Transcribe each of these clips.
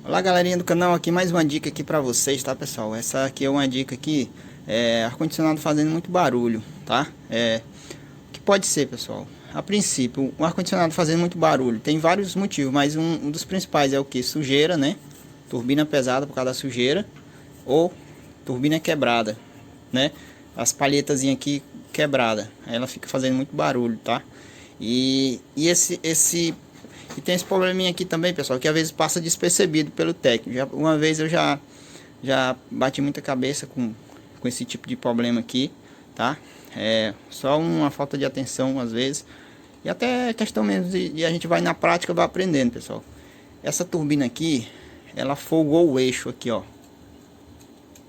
Olá galerinha do canal, aqui mais uma dica aqui pra vocês, tá pessoal? Essa aqui é uma dica aqui, ar-condicionado fazendo muito barulho, tá? O que pode ser, pessoal? A princípio, o ar-condicionado fazendo muito barulho, tem vários motivos, mas um dos principais é o que? Sujeira, né? Turbina pesada por causa da sujeira, ou turbina quebrada, né? As palhetazinhas aqui quebrada, aí ela fica fazendo muito barulho, tá? E tem esse probleminha aqui também, pessoal, que às vezes passa despercebido pelo técnico. Uma vez eu já bati muita cabeça com esse tipo de problema aqui, tá? É só uma falta de atenção às vezes. E até questão mesmo de a gente vai na prática, vai aprendendo, pessoal. Essa turbina aqui, ela folgou o eixo aqui, ó.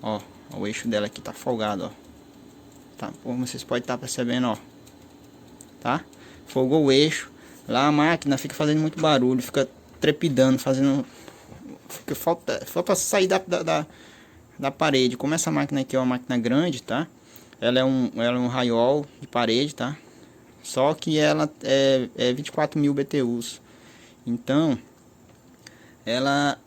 Ó, o eixo dela aqui tá folgado, ó. Tá, como vocês podem estar percebendo, ó. Tá? Folgou o eixo. Lá a máquina fica fazendo muito barulho, fica trepidando, fazendo. Falta sair da parede. Como essa máquina aqui é uma máquina grande, tá? Ela é um raiol de parede, tá? Só que ela é 24.000 BTUs. Então, ela,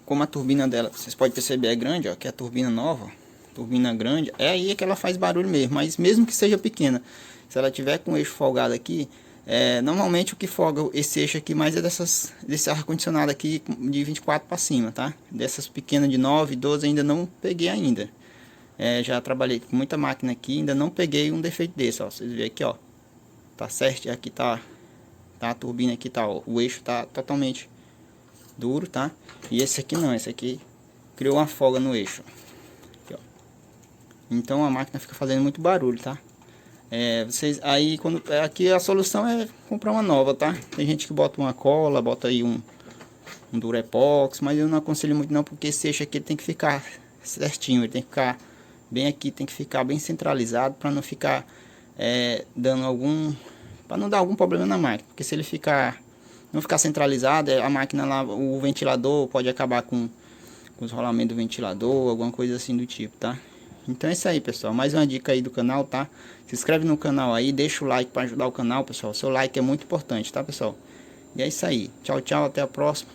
como a turbina dela, vocês podem perceber, é grande, ó, que é a turbina nova, turbina grande, é aí que ela faz barulho mesmo. Mas mesmo que seja pequena, se ela tiver com o eixo folgado aqui, normalmente o que folga esse eixo aqui mais é desse ar-condicionado aqui de 24 para cima, tá? Dessas pequenas de 9, 12 ainda não peguei ainda. Já trabalhei com muita máquina aqui, ainda não peguei um defeito desse, ó. Vocês veem aqui, ó. Tá certo, aqui tá a turbina aqui, tá, ó. O eixo tá totalmente duro, tá? E esse aqui não, esse aqui criou uma folga no eixo. Aqui, ó. Então a máquina fica fazendo muito barulho, tá? Aqui a solução é comprar uma nova, tá? Tem gente que bota uma cola, bota aí um Durepox, mas eu não aconselho muito não, porque esse eixo aqui tem que ficar certinho, ele tem que ficar bem aqui, tem que ficar bem centralizado para não ficar para não dar algum problema na máquina, porque se ele não ficar centralizado, a máquina lá, o ventilador pode acabar com os rolamentos do ventilador, alguma coisa assim do tipo, tá? Então é isso aí, pessoal. Mais uma dica aí do canal, tá? Se inscreve no canal aí, deixa o like para ajudar o canal, pessoal. Seu like é muito importante, tá, pessoal? E é isso aí. Tchau, tchau. Até a próxima.